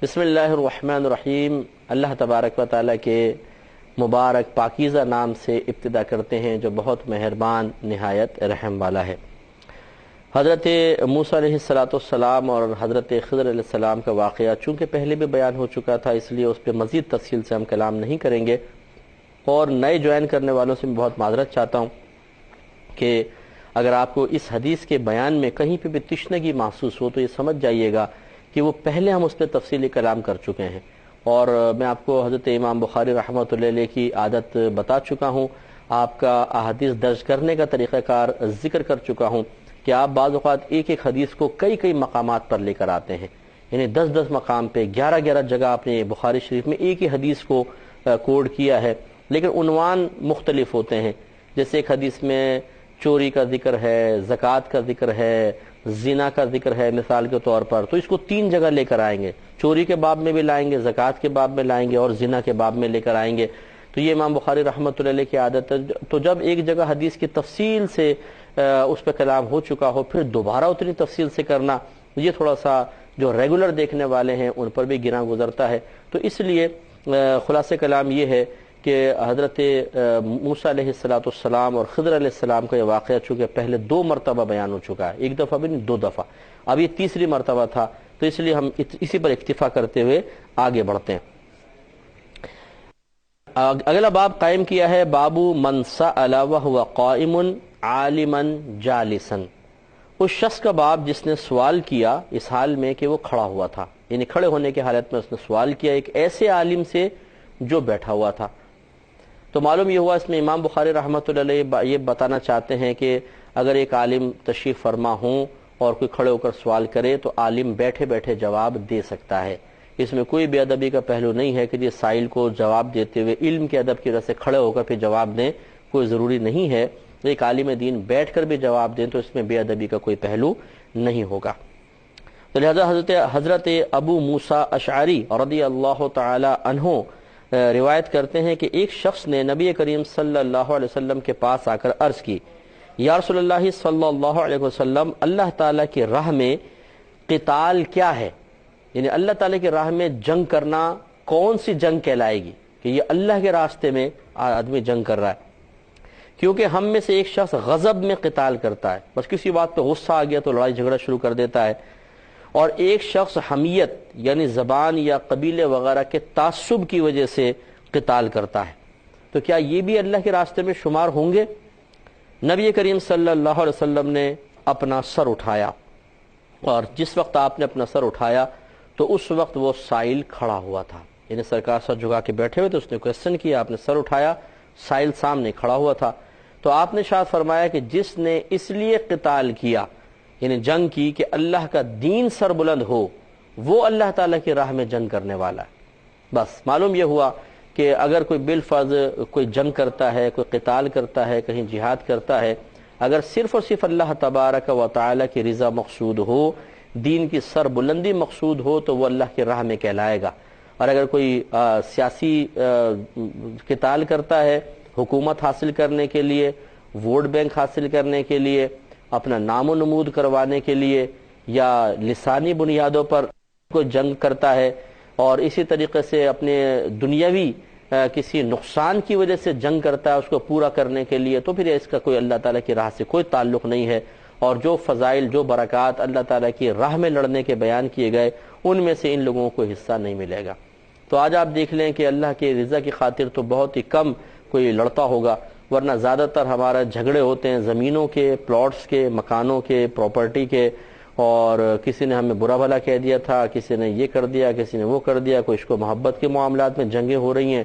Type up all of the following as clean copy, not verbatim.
بسم اللہ الرحمن الرحیم۔ اللہ تبارک و تعالیٰ کے مبارک پاکیزہ نام سے ابتدا کرتے ہیں جو بہت مہربان نہایت رحم والا ہے۔ حضرت موسیٰ علیہ السلام اور حضرت خضر علیہ السلام کا واقعہ چونکہ پہلے بھی بیان ہو چکا تھا، اس لیے اس پہ مزید تفصیل سے ہم کلام نہیں کریں گے، اور نئے جوائن کرنے والوں سے میں بہت معذرت چاہتا ہوں کہ اگر آپ کو اس حدیث کے بیان میں کہیں پہ بھی تشنگی محسوس ہو تو یہ سمجھ جائیے گا کہ وہ پہلے ہم اس پہ تفصیلی کلام کر چکے ہیں، اور میں آپ کو حضرت امام بخاری رحمۃ اللہ علیہ کی عادت بتا چکا ہوں، آپ کا احادیث درج کرنے کا طریقہ کار ذکر کر چکا ہوں کہ آپ بعض اوقات ایک ایک حدیث کو کئی مقامات پر لے کر آتے ہیں، یعنی 10 مقام پہ 11 جگہ آپ نے بخاری شریف میں ایک ہی حدیث کو کوڈ کیا ہے، لیکن عنوان مختلف ہوتے ہیں۔ جیسے ایک حدیث میں چوری کا ذکر ہے، زکوٰۃ کا ذکر ہے، زنا کا ذکر ہے مثال کے طور پر، تو اس کو 3 جگہ لے کر آئیں گے، چوری کے باب میں بھی لائیں گے، زکوٰۃ کے باب میں لائیں گے، اور زنا کے باب میں لے کر آئیں گے۔ تو یہ امام بخاری رحمۃ اللہ علیہ کی عادت ہے، تو جب ایک جگہ حدیث کی تفصیل سے اس پہ کلام ہو چکا ہو پھر دوبارہ اتنی تفصیل سے کرنا، یہ تھوڑا سا جو ریگولر دیکھنے والے ہیں ان پر بھی گراں گزرتا ہے۔ تو اس لیے خلاصہ کلام یہ ہے کہ حضرت موسیٰ علیہ السلام اور خضر علیہ السلام کا یہ واقعہ چونکہ پہلے 2 مرتبہ بیان ہو چکا ہے، ایک دفعہ بھی نہیں 2 دفعہ، اب یہ تیسری مرتبہ تھا، تو اس لیے ہم اسی پر اکتفا کرتے ہوئے آگے بڑھتے ہیں۔ اگلا باب قائم کیا ہے بابو من سأل وهو قائم عالما جالسا، اس شخص کا باب جس نے سوال کیا اس حال میں کہ وہ کھڑا ہوا تھا، یعنی کھڑے ہونے کی حالت میں اس نے سوال کیا ایک ایسے عالم سے جو بیٹھا ہوا تھا۔ تو معلوم یہ ہوا اس میں امام بخاری رحمۃ اللہ علیہ یہ بتانا چاہتے ہیں کہ اگر ایک عالم تشریف فرما ہوں اور کوئی کھڑے ہو کر سوال کرے تو عالم بیٹھے بیٹھے جواب دے سکتا ہے، اس میں کوئی بے ادبی کا پہلو نہیں ہے کہ یہ سائل کو جواب دیتے ہوئے علم کے ادب کی وجہ سے کھڑے ہو کر پھر جواب دیں، کوئی ضروری نہیں ہے، ایک عالم دین بیٹھ کر بھی جواب دیں تو اس میں بے ادبی کا کوئی پہلو نہیں ہوگا۔ تو لہذا حضرت ابو موسیٰ اشعری رضی اللہ تعالی عنہ روایت کرتے ہیں کہ ایک شخص نے نبی کریم صلی اللہ علیہ وسلم کے پاس آ کر عرض کی، یا رسول اللہ صلی اللہ علیہ وسلم، اللہ تعالیٰ کی راہ میں قتال کیا ہے؟ یعنی اللہ تعالیٰ کی راہ میں جنگ کرنا کون سی جنگ کہلائے گی کہ یہ اللہ کے راستے میں آدمی جنگ کر رہا ہے؟ کیونکہ ہم میں سے ایک شخص غضب میں قتال کرتا ہے، بس کسی بات پہ غصہ آ گیا تو لڑائی جھگڑا شروع کر دیتا ہے، اور ایک شخص حمیت یعنی زبان یا قبیلے وغیرہ کے تعصب کی وجہ سے قتال کرتا ہے، تو کیا یہ بھی اللہ کے راستے میں شمار ہوں گے؟ نبی کریم صلی اللہ علیہ وسلم نے اپنا سر اٹھایا، اور جس وقت آپ نے اپنا سر اٹھایا تو اس وقت وہ سائل کھڑا ہوا تھا، یعنی سرکار سر جھکا کے بیٹھے ہوئے تو اس نے کویسچن کیا، آپ نے سر اٹھایا، سائل سامنے کھڑا ہوا تھا، تو آپ نے شاید فرمایا کہ جس نے اس لیے قتال کیا یعنی جنگ کی کہ اللہ کا دین سر بلند ہو، وہ اللہ تعالیٰ کی راہ میں جنگ کرنے والا ہے۔ بس معلوم یہ ہوا کہ اگر کوئی بالفرض کوئی جنگ کرتا ہے، کوئی قتال کرتا ہے، کہیں جہاد کرتا ہے، اگر صرف اور صرف اللہ تبارک و تعالیٰ کی رضا مقصود ہو، دین کی سر بلندی مقصود ہو تو وہ اللہ کی راہ میں کہلائے گا، اور اگر کوئی سیاسی قتال کرتا ہے حکومت حاصل کرنے کے لیے، ووٹ بینک حاصل کرنے کے لیے، اپنا نام و نمود کروانے کے لیے، یا لسانی بنیادوں پر کوئی جنگ کرتا ہے، اور اسی طریقے سے اپنے دنیاوی کسی نقصان کی وجہ سے جنگ کرتا ہے اس کو پورا کرنے کے لیے، تو پھر اس کا کوئی اللہ تعالیٰ کی راہ سے کوئی تعلق نہیں ہے، اور جو فضائل جو برکات اللہ تعالیٰ کی راہ میں لڑنے کے بیان کیے گئے ان میں سے ان لوگوں کو حصہ نہیں ملے گا۔ تو آج آپ دیکھ لیں کہ اللہ کی رضا کی خاطر تو بہت ہی کم کوئی لڑتا ہوگا، ورنہ زیادہ تر ہمارا جھگڑے ہوتے ہیں زمینوں کے، پلاٹس کے، مکانوں کے، پراپرٹی کے، اور کسی نے ہمیں برا بھلا کہہ دیا تھا، کسی نے یہ کر دیا، کسی نے وہ کر دیا، کوئی اس کو محبت کے معاملات میں جنگیں ہو رہی ہیں،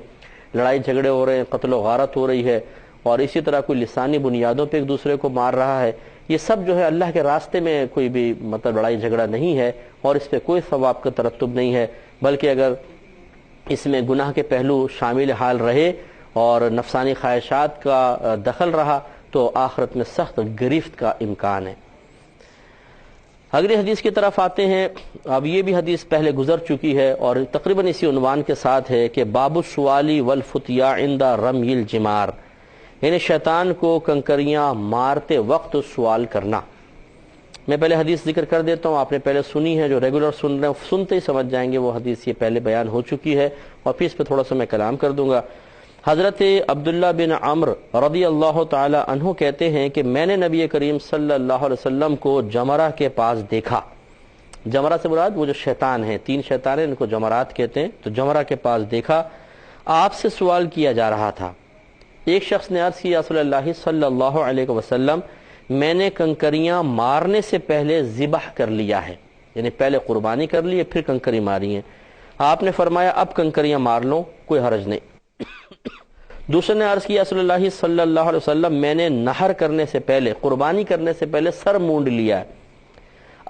لڑائی جھگڑے ہو رہے ہیں، قتل و غارت ہو رہی ہے، اور اسی طرح کوئی لسانی بنیادوں پہ ایک دوسرے کو مار رہا ہے، یہ سب جو ہے اللہ کے راستے میں کوئی بھی مطلب لڑائی جھگڑا نہیں ہے، اور اس پہ کوئی ثواب کا ترتب نہیں ہے، بلکہ اگر اس میں گناہ کے پہلو شامل حال رہے اور نفسانی خواہشات کا دخل رہا تو آخرت میں سخت گرفت کا امکان ہے۔ اگلی حدیث کی طرف آتے ہیں، اب یہ بھی حدیث پہلے گزر چکی ہے اور تقریباً اسی عنوان کے ساتھ ہے کہ باب السوالی والفتیا عند رمی الجمار، یعنی شیطان کو کنکریاں مارتے وقت سوال کرنا۔ میں پہلے حدیث ذکر کر دیتا ہوں، آپ نے پہلے سنی ہے، جو ریگولر سن رہے ہیں سنتے ہی سمجھ جائیں گے وہ حدیث یہ پہلے بیان ہو چکی ہے، اور پھر اس پہ تھوڑا سا میں کلام کر دوں گا۔ حضرت عبداللہ بن عمرو رضی اللہ تعالی عنہ کہتے ہیں کہ میں نے نبی کریم صلی اللہ علیہ وسلم کو جمرہ کے پاس دیکھا۔ جمرہ سے مراد وہ جو شیطان ہیں، 3 شیطان ہیں، ان کو جمرات کہتے ہیں، تو جمرہ کے پاس دیکھا، آپ سے سوال کیا جا رہا تھا۔ ایک شخص نے عرض کیا رسول اللہ صلی اللہ علیہ وسلم میں نے کنکریاں مارنے سے پہلے ذبح کر لیا ہے، یعنی پہلے قربانی کر لی ہے پھر کنکری ماری ہیں۔ آپ نے فرمایا اب کنکریاں مار لو، کوئی حرج نہیں۔ دوسرے نے عرض کیا رسول اللہ صلی اللہ علیہ وسلم میں نے نہر کرنے سے پہلے، قربانی کرنے سے پہلے سر مونڈ لیا ہے۔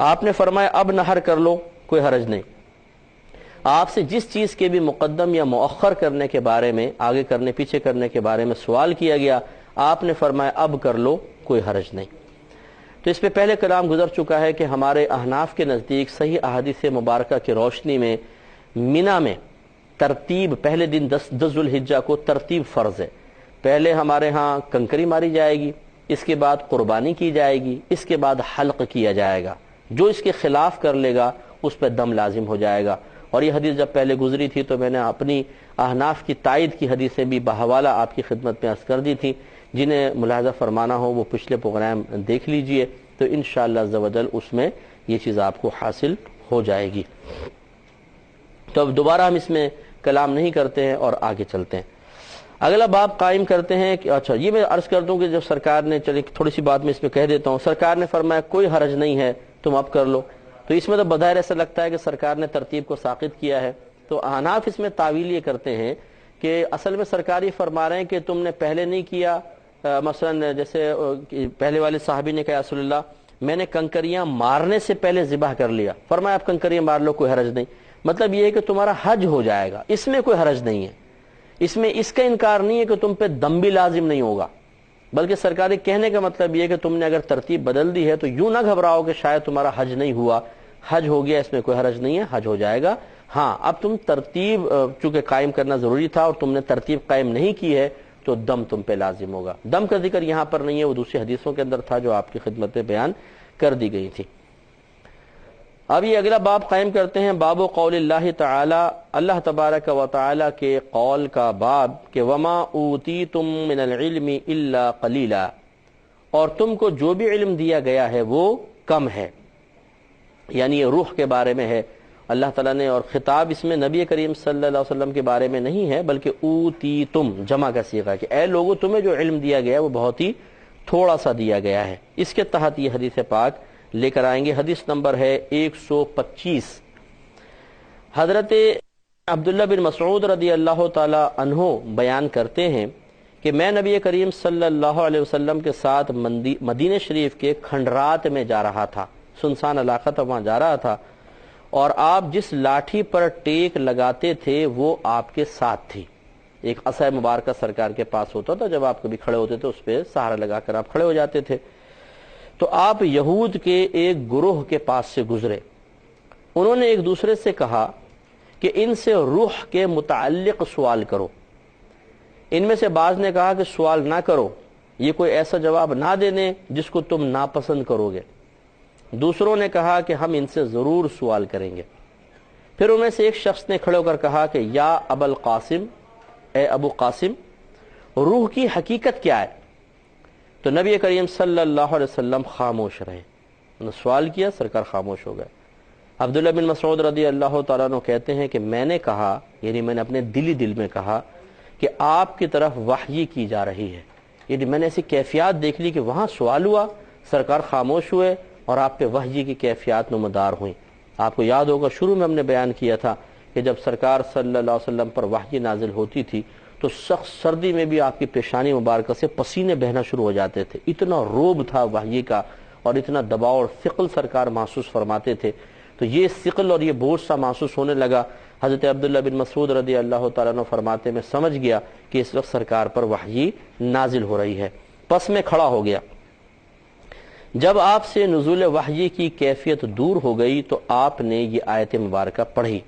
آپ نے فرمایا اب نہر کر لو، کوئی حرج نہیں۔ آپ سے جس چیز کے بھی مقدم یا مؤخر کرنے کے بارے میں، آگے کرنے پیچھے کرنے کے بارے میں سوال کیا گیا، آپ نے فرمایا اب کر لو، کوئی حرج نہیں۔ تو اس پہ پہلے کلام گزر چکا ہے کہ ہمارے احناف کے نزدیک صحیح احادیث مبارکہ کی روشنی میں مینا میں ترتیب پہلے دن 10 ذوالحجہ کو ترتیب فرض ہے۔ پہلے ہمارے ہاں کنکری ماری جائے گی، اس کے بعد قربانی کی جائے گی، اس کے بعد حلق کیا جائے گا۔ جو اس کے خلاف کر لے گا اس پہ دم لازم ہو جائے گا۔ اور یہ حدیث جب پہلے گزری تھی تو میں نے اپنی احناف کی تائید کی حدیثیں بھی بحوالہ آپ کی خدمت میں عرض کر دی تھی، جنہیں ملاحظہ فرمانا ہو وہ پچھلے پروگرام دیکھ لیجئے، تو انشاءاللہ عز و جل اس میں یہ چیز آپ کو حاصل ہو جائے گی۔ تو اب دوبارہ ہم اس میں کلام نہیں کرتے ہیں اور آگے چلتے ہیں۔ اگلا باب قائم کرتے ہیں کہ اچھا یہ میں عرض کر دوں کہ جب سرکار نے، چلے تھوڑی سی بات میں اس میں کہہ دیتا ہوں، سرکار نے فرمایا کوئی حرج نہیں ہے تم اب کر لو، تو اس میں تو بظاہر ایسا لگتا ہے کہ سرکار نے ترتیب کو ساقط کیا ہے۔ تو احناف اس میں تعویل یہ کرتے ہیں کہ اصل میں سرکار یہ فرما رہے ہیں کہ تم نے پہلے نہیں کیا، مثلا جیسے پہلے والے صحابی نے کہا رسول اللہ میں نے کنکریاں مارنے سے پہلے ذبح کر لیا، فرمایا اب کنکریاں مار لو، کوئی حرج نہیں۔ مطلب یہ ہے کہ تمہارا حج ہو جائے گا، اس میں کوئی حرج نہیں ہے، اس میں اس کا انکار نہیں ہے کہ تم پہ دم بھی لازم نہیں ہوگا، بلکہ سرکاری کہنے کا مطلب یہ ہے کہ تم نے اگر ترتیب بدل دی ہے تو یوں نہ گھبراؤ کہ شاید تمہارا حج نہیں ہوا، حج ہو گیا، اس میں کوئی حرج نہیں ہے، حج ہو جائے گا۔ ہاں اب تم ترتیب چونکہ قائم کرنا ضروری تھا اور تم نے ترتیب قائم نہیں کی ہے تو دم تم پہ لازم ہوگا۔ دم کا ذکر یہاں پر نہیں ہے، وہ دوسری حدیثوں کے اندر تھا جو آپ کی خدمت میں بیان کر دی گئی تھی۔ اب یہ اگلا باب قائم کرتے ہیں، باب قول اللہ تعالی، اللہ تبارک و تعالی کے قول کا باب کہ وما اوتیتم من العلم الا قلیلا، اور تم کو جو بھی علم دیا گیا ہے وہ کم ہے، یعنی یہ روح کے بارے میں ہے اللہ تعالیٰ نے، اور خطاب اس میں نبی کریم صلی اللہ علیہ وسلم کے بارے میں نہیں ہے بلکہ اوتیتم جمع کا صیغہ ہے کہ اے لوگو تمہیں جو علم دیا گیا ہے وہ بہت ہی تھوڑا سا دیا گیا ہے۔ اس کے تحت یہ حدیث پاک لے کر آئیں گے۔ حدیث نمبر ہے 125۔ حضرت عبداللہ بن مسعود رضی اللہ تعالی عنہ بیان کرتے ہیں کہ میں نبی کریم صلی اللہ علیہ وسلم کے ساتھ مدینہ شریف کے کھنڈرات میں جا رہا تھا، سنسان علاقہ تھا، وہاں جا رہا تھا، اور آپ جس لاٹھی پر ٹیک لگاتے تھے وہ آپ کے ساتھ تھی۔ ایک عصا مبارکہ سرکار کے پاس ہوتا تھا، جب آپ کبھی کھڑے ہوتے تھے اس پہ سہارا لگا کر آپ کھڑے ہو جاتے تھے۔ تو آپ یہود کے ایک گروہ کے پاس سے گزرے، انہوں نے ایک دوسرے سے کہا کہ ان سے روح کے متعلق سوال کرو۔ ان میں سے بعض نے کہا کہ سوال نہ کرو، یہ کوئی ایسا جواب نہ دینے جس کو تم ناپسند کرو گے۔ دوسروں نے کہا کہ ہم ان سے ضرور سوال کریں گے۔ پھر ان میں سے ایک شخص نے کھڑے ہو کر کہا کہ یا ابا القاسم، اے ابو قاسم، روح کی حقیقت کیا ہے؟ تو نبی کریم صلی اللہ علیہ وسلم خاموش رہے، انہوں نے سوال کیا، سرکار خاموش ہو گئے۔ عبداللہ بن مسعود رضی اللہ تعالیٰ عنہ کہتے ہیں کہ میں نے کہا، یعنی میں نے اپنے دل میں کہا کہ آپ کی طرف وحی کی جا رہی ہے، یعنی میں نے ایسی کیفیات دیکھ لی کہ وہاں سوال ہوا، سرکار خاموش ہوئے اور آپ پہ وحی کی کیفیات نمودار ہوئیں۔ آپ کو یاد ہوگا شروع میں ہم نے بیان کیا تھا کہ جب سرکار صلی اللہ علیہ وسلم پر وحی نازل ہوتی تھی تو سخت سردی میں بھی آپ کی پیشانی مبارکہ سے پسینے بہنا شروع ہو جاتے تھے، اتنا روب تھا وحی کا اور اتنا دباؤ اور ثقل سرکار محسوس فرماتے تھے۔ تو یہ ثقل اور یہ بوجھ سا محسوس ہونے لگا۔ حضرت عبداللہ بن مسعود رضی اللہ تعالیٰ عنہ فرماتے میں سمجھ گیا کہ اس وقت سرکار پر وحی نازل ہو رہی ہے، پس میں کھڑا ہو گیا۔ جب آپ سے نزول وحی کی کیفیت دور ہو گئی تو آپ نے یہ آیت مبارکہ پڑھی،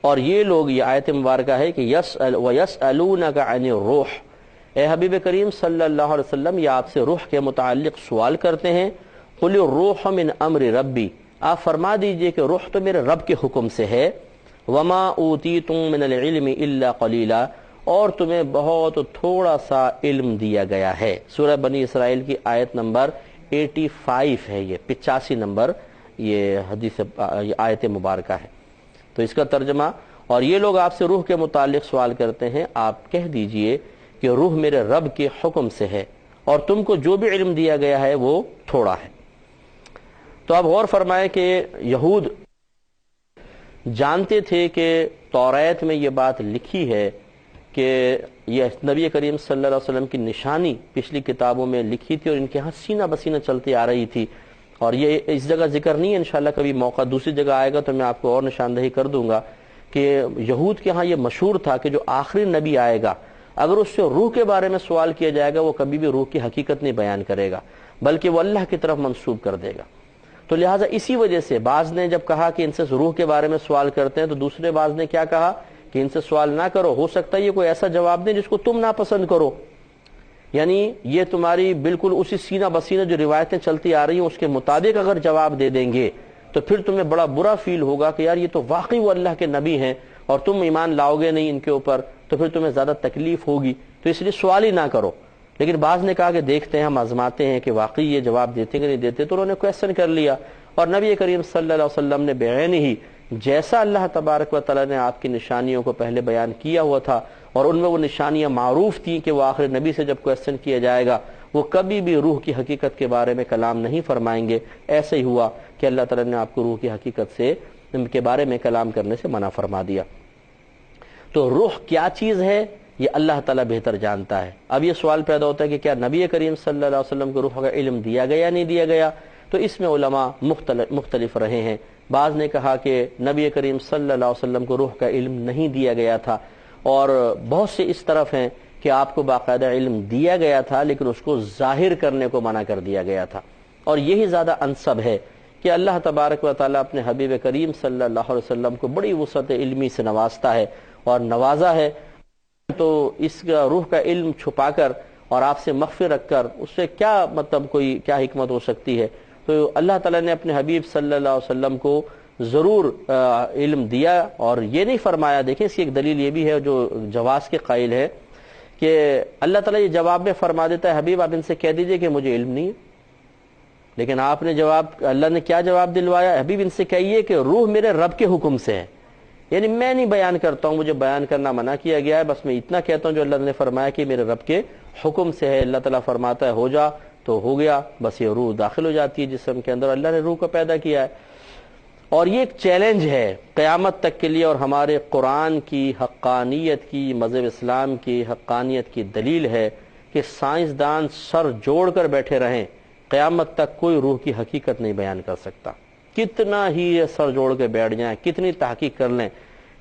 اور یہ لوگ، یہ آیت مبارکہ ہے کہ وَيَسْأَلُونَكَ عَنِ الرُّوحِ، اے حبیب کریم صلی اللہ علیہ وسلم یہ آپ سے روح کے متعلق سوال کرتے ہیں، قل الروح من امر ربی، آپ فرما دیجئے کہ روح تو میرے رب کے حکم سے ہے، وما اوتیتم من العلم الا قلیلا، اور تمہیں بہت تھوڑا سا علم دیا گیا ہے۔ سورہ بنی اسرائیل کی آیت نمبر 85 ہے، یہ 85 نمبر یہ حدیث یہ آیت مبارکہ ہے۔ تو اس کا ترجمہ، اور یہ لوگ آپ سے روح کے متعلق سوال کرتے ہیں، آپ کہہ دیجئے کہ روح میرے رب کے حکم سے ہے، اور تم کو جو بھی علم دیا گیا ہے وہ تھوڑا ہے۔ تو آپ غور فرمائیں کہ یہود جانتے تھے کہ توریت میں یہ بات لکھی ہے کہ یہ نبی کریم صلی اللہ علیہ وسلم کی نشانی پچھلی کتابوں میں لکھی تھی، اور ان کے ہاں سینہ بسینہ چلتی آ رہی تھی، اور یہ اس جگہ ذکر نہیں ہے، انشاءاللہ کبھی موقع دوسری جگہ آئے گا تو میں آپ کو اور نشاندہی کر دوں گا کہ یہود کے ہاں یہ مشہور تھا کہ جو آخری نبی آئے گا اگر اس سے روح کے بارے میں سوال کیا جائے گا وہ کبھی بھی روح کی حقیقت نہیں بیان کرے گا، بلکہ وہ اللہ کی طرف منسوب کر دے گا۔ تو لہٰذا اسی وجہ سے بعض نے جب کہا کہ ان سے روح کے بارے میں سوال کرتے ہیں، تو دوسرے بعض نے کیا کہا کہ ان سے سوال نہ کرو، ہو سکتا ہے یہ کوئی ایسا جواب دے جس کو تم ناپسند کرو، یعنی یہ تمہاری بالکل اسی سینہ بسینہ جو روایتیں چلتی آ رہی ہیں اس کے مطابق اگر جواب دے دیں گے تو پھر تمہیں بڑا برا فیل ہوگا کہ یار یہ تو واقعی وہ اللہ کے نبی ہیں اور تم ایمان لاؤ گے نہیں ان کے اوپر، تو پھر تمہیں زیادہ تکلیف ہوگی، تو اس لیے سوال ہی نہ کرو۔ لیکن بعض نے کہا کہ دیکھتے ہیں، ہم آزماتے ہیں کہ واقعی یہ جواب دیتے کہ نہیں دیتے، تو انہوں نے کویسچن کر لیا، اور نبی کریم صلی اللہ علیہ وسلم نے بعین ہی جیسا اللہ تبارک و تعالیٰ نے آپ کی نشانیوں کو پہلے بیان کیا ہوا تھا، اور ان میں وہ نشانیاں معروف تھیں کہ وہ آخر نبی سے جب کویسچن کیا جائے گا وہ کبھی بھی روح کی حقیقت کے بارے میں کلام نہیں فرمائیں گے۔ ایسے ہی ہوا کہ اللہ تعالیٰ نے آپ کو روح کی حقیقت سے ان کے بارے میں کلام کرنے سے منع فرما دیا۔ تو روح کیا چیز ہے یہ اللہ تعالیٰ بہتر جانتا ہے۔ اب یہ سوال پیدا ہوتا ہے کہ کیا نبی کریم صلی اللہ علیہ وسلم کو روح کا علم دیا گیا نہیں دیا گیا؟ تو اس میں علماء مختلف رہے ہیں۔ بعض نے کہا کہ نبی کریم صلی اللہ علیہ وسلم کو روح کا علم نہیں دیا گیا تھا، اور بہت سے اس طرف ہیں کہ آپ کو باقاعدہ علم دیا گیا تھا لیکن اس کو ظاہر کرنے کو منع کر دیا گیا تھا، اور یہی زیادہ انسب ہے کہ اللہ تبارک و تعالیٰ اپنے حبیب کریم صلی اللہ علیہ وسلم کو بڑی وسعت علمی سے نوازتا ہے اور نوازا ہے، تو اس کا روح کا علم چھپا کر اور آپ سے مخفی رکھ کر اس سے کیا مطلب کوئی کیا حکمت ہو سکتی ہے؟ تو اللہ تعالیٰ نے اپنے حبیب صلی اللہ علیہ وسلم کو ضرور علم دیا، اور یہ نہیں فرمایا، دیکھیں اس کی ایک دلیل یہ بھی ہے جو جواز کے قائل ہے کہ اللہ تعالیٰ یہ جواب میں فرما دیتا ہے حبیب آپ ان سے کہہ دیجئے کہ مجھے علم نہیں ہے، لیکن آپ نے جواب اللہ نے کیا جواب دلوایا؟ حبیب ان سے کہیے کہ روح میرے رب کے حکم سے ہے، یعنی میں نہیں بیان کرتا ہوں، مجھے بیان کرنا منع کیا گیا ہے، بس میں اتنا کہتا ہوں جو اللہ نے فرمایا کہ میرے رب کے حکم سے ہے۔ اللہ تعالیٰ فرماتا ہے ہو جا تو ہو گیا، بس یہ روح داخل ہو جاتی ہے جسم کے اندر، اللہ نے روح کو پیدا کیا ہے۔ اور یہ ایک چیلنج ہے قیامت تک کے لیے، اور ہمارے قرآن کی حقانیت کی، مذہب اسلام کی حقانیت کی دلیل ہے کہ سائنسدان سر جوڑ کر بیٹھے رہیں، قیامت تک کوئی روح کی حقیقت نہیں بیان کر سکتا، کتنا ہی یہ سر جوڑ کے بیٹھ جائیں، کتنی تحقیق کر لیں۔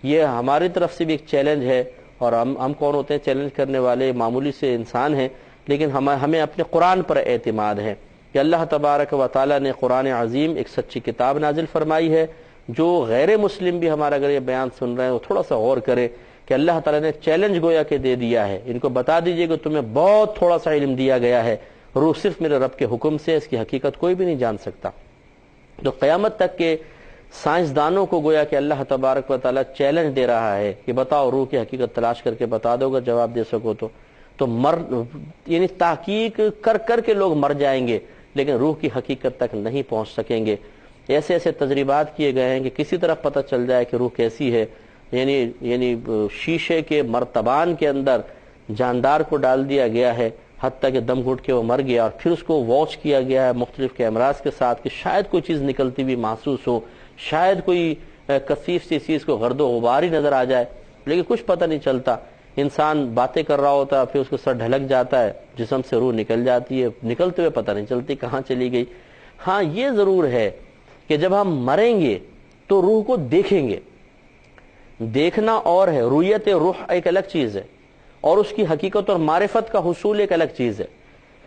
یہ ہماری طرف سے بھی ایک چیلنج ہے، اور ہم کون ہوتے ہیں چیلنج کرنے والے؟ معمولی سے انسان ہیں، لیکن ہمیں اپنے قرآن پر اعتماد ہے کہ اللہ تبارک و تعالیٰ نے قرآن عظیم ایک سچی کتاب نازل فرمائی ہے۔ جو غیر مسلم بھی ہمارا اگر یہ بیان سن رہے ہیں وہ تھوڑا سا غور کرے کہ اللہ تعالیٰ نے چیلنج گویا کہ دے دیا ہے، ان کو بتا دیجئے کہ تمہیں بہت تھوڑا سا علم دیا گیا ہے، روح صرف میرے رب کے حکم سے، اس کی حقیقت کوئی بھی نہیں جان سکتا۔ تو قیامت تک کے سائنسدانوں کو گویا کہ اللہ تبارک و تعالیٰ چیلنج دے رہا ہے کہ بتاؤ روح کی حقیقت تلاش کر کے بتا دو، اگر جواب دے سکو تو یعنی تحقیق کر کر کے لوگ مر جائیں گے لیکن روح کی حقیقت تک نہیں پہنچ سکیں گے۔ ایسے ایسے تجربات کیے گئے ہیں کہ کسی طرح پتہ چل جائے کہ روح کیسی ہے، یعنی شیشے کے مرتبان کے اندر جاندار کو ڈال دیا گیا ہے حتیٰ کہ دم گھٹ کے وہ مر گیا، اور پھر اس کو واچ کیا گیا ہے مختلف کیمراز کے ساتھ کہ شاید کوئی چیز نکلتی بھی محسوس ہو، شاید کوئی کثیف سی چیز کو گرد و غبار ہی نظر آ جائے، لیکن کچھ پتہ نہیں چلتا۔ انسان باتیں کر رہا ہوتا ہے، پھر اس کو سر ڈھلک جاتا ہے، جسم سے روح نکل جاتی ہے، نکلتے ہوئے پتہ نہیں چلتی کہاں چلی گئی۔ ہاں یہ ضرور ہے کہ جب ہم مریں گے تو روح کو دیکھیں گے، دیکھنا اور ہے، رؤیت روح ایک الگ چیز ہے، اور اس کی حقیقت اور معرفت کا حصول ایک الگ چیز ہے۔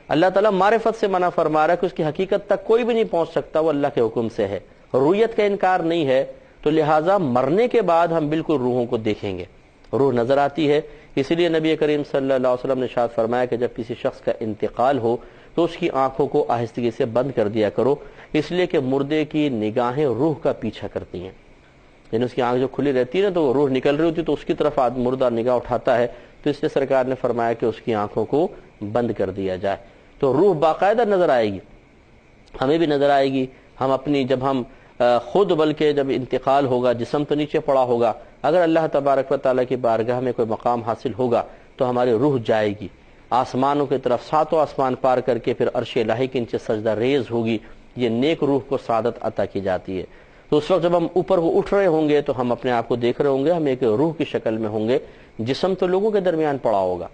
اللہ تعالیٰ معرفت سے منع فرما رہا ہے کہ اس کی حقیقت تک کوئی بھی نہیں پہنچ سکتا، وہ اللہ کے حکم سے ہے، رؤیت کا انکار نہیں ہے، تو لہٰذا مرنے کے بعد ہم بالکل روحوں کو دیکھیں گے، روح نظر آتی ہے۔ اسی لیے نبی کریم صلی اللہ علیہ وسلم نے ارشاد فرمایا کہ جب کسی شخص کا انتقال ہو تو اس کی آنکھوں کو آہستگی سے بند کر دیا کرو، اس لیے کہ مردے کی نگاہیں روح کا پیچھا کرتی ہیں، یعنی اس کی آنکھ جو کھلی رہتی ہے نا تو روح نکل رہی ہوتی ہے تو اس کی طرف مردہ نگاہ اٹھاتا ہے، تو اس لیے سرکار نے فرمایا کہ اس کی آنکھوں کو بند کر دیا جائے، تو روح باقاعدہ نظر آئے گی، ہمیں بھی نظر آئے گی، ہم اپنی جب ہم خود بلکہ جب انتقال ہوگا جسم تو نیچے پڑا ہوگا، اگر اللہ تبارک و تعالیٰ کی بارگاہ میں کوئی مقام حاصل ہوگا تو ہماری روح جائے گی آسمانوں کی طرف، ساتوں آسمان پار کر کے پھر عرش الہی کے نیچے سجدہ ریز ہوگی، یہ نیک روح کو سعادت عطا کی جاتی ہے۔ تو اس وقت جب ہم اوپر کو اٹھ رہے ہوں گے تو ہم اپنے آپ کو دیکھ رہے ہوں گے، ہم ایک روح کی شکل میں ہوں گے، جسم تو لوگوں کے درمیان پڑا ہوگا،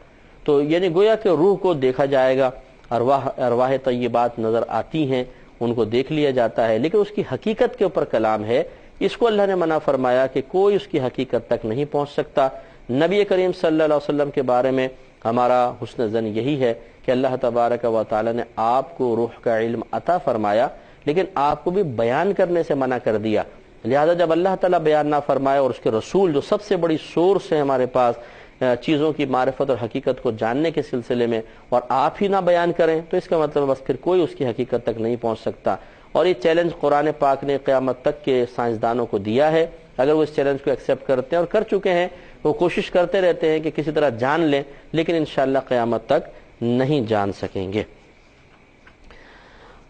تو یعنی گویا کہ روح کو دیکھا جائے گا، ارواح طیبات نظر آتی ہیں، ان کو دیکھ لیا جاتا ہے، لیکن اس کی حقیقت کے اوپر کلام ہے، اس کو اللہ نے منع فرمایا کہ کوئی اس کی حقیقت تک نہیں پہنچ سکتا۔ نبی کریم صلی اللہ علیہ وسلم کے بارے میں ہمارا حسن ظن یہی ہے کہ اللہ تبارک و تعالی نے آپ کو روح کا علم عطا فرمایا، لیکن آپ کو بھی بیان کرنے سے منع کر دیا، لہذا جب اللہ تعالیٰ بیان نہ فرمائے اور اس کے رسول جو سب سے بڑی سورس ہے ہمارے پاس چیزوں کی معرفت اور حقیقت کو جاننے کے سلسلے میں، اور آپ ہی نہ بیان کریں تو اس کا مطلب بس پھر کوئی اس کی حقیقت تک نہیں پہنچ سکتا، اور یہ چیلنج قرآن پاک نے قیامت تک کے سائنسدانوں کو دیا ہے، اگر وہ اس چیلنج کو ایکسیپٹ کرتے ہیں اور کر چکے ہیں، وہ کوشش کرتے رہتے ہیں کہ کسی طرح جان لیں، لیکن انشاءاللہ قیامت تک نہیں جان سکیں گے۔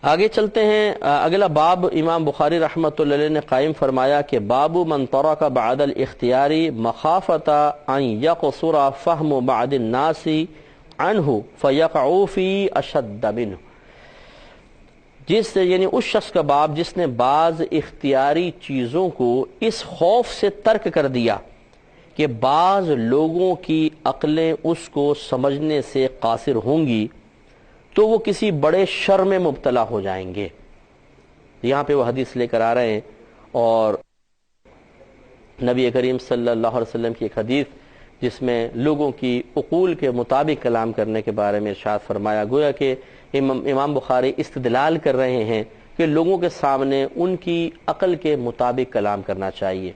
آگے چلتے ہیں، اگلا باب امام بخاری رحمۃ اللہ علیہ نے قائم فرمایا کہ باب من ترک بعد الاختیار مخافۃ ان یقصر فہم بعض الناس عنہ فیقعوا فی اشد منہ، یعنی اس شخص کا باب جس نے بعض اختیاری چیزوں کو اس خوف سے ترک کر دیا کہ بعض لوگوں کی عقلیں اس کو سمجھنے سے قاصر ہوں گی تو وہ کسی بڑے شر میں مبتلا ہو جائیں گے۔ یہاں پہ وہ حدیث لے کر آ رہے ہیں، اور نبی کریم صلی اللہ علیہ وسلم کی ایک حدیث جس میں لوگوں کی عقول کے مطابق کلام کرنے کے بارے میں ارشاد فرمایا، گویا کہ امام بخاری استدلال کر رہے ہیں کہ لوگوں کے سامنے ان کی عقل کے مطابق کلام کرنا چاہیے،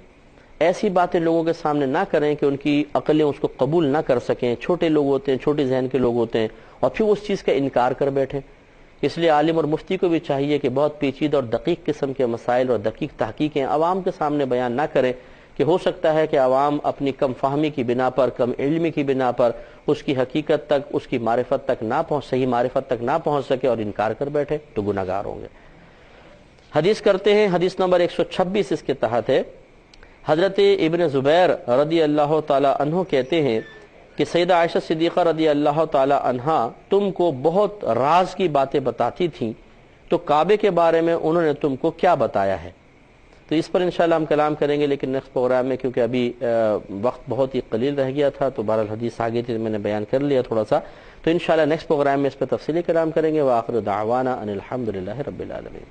ایسی باتیں لوگوں کے سامنے نہ کریں کہ ان کی عقلیں اس کو قبول نہ کر سکیں، چھوٹے لوگ ہوتے ہیں، چھوٹے ذہن کے لوگ ہوتے ہیں، اور پھر اس چیز کا انکار کر بیٹھیں۔ اس لیے عالم اور مفتی کو بھی چاہیے کہ بہت پیچیدہ اور دقیق قسم کے مسائل اور دقیق تحقیقیں عوام کے سامنے بیان نہ کریں، کہ ہو سکتا ہے کہ عوام اپنی کم فہمی کی بنا پر، کم علمی کی بنا پر اس کی حقیقت تک، اس کی معرفت تک نہ پہنچ، صحیح معرفت تک نہ پہنچ سکے اور انکار کر بیٹھے تو گناہ گار ہوں گے۔ حدیث کرتے ہیں، حدیث نمبر 126 اس کے تحت ہے۔ حضرت ابن زبیر رضی اللہ تعالی عنہ کہتے ہیں کہ سیدہ عائشہ صدیقہ رضی اللہ تعالی عنہا تم کو بہت راز کی باتیں بتاتی تھیں، تو کعبے کے بارے میں انہوں نے تم کو کیا بتایا ہے؟ تو اس پر انشاءاللہ ہم کلام کریں گے، لیکن نیکسٹ پروگرام میں، کیونکہ ابھی وقت بہت ہی قلیل رہ گیا تھا تو بہرحال حدیث آگے تھی، میں نے بیان کر لیا تھوڑا سا، تو انشاءاللہ نیکسٹ پروگرام میں اس پہ تفصیلی کلام کریں گے۔ وآخر دعوانا ان الحمدللہ رب العالمین۔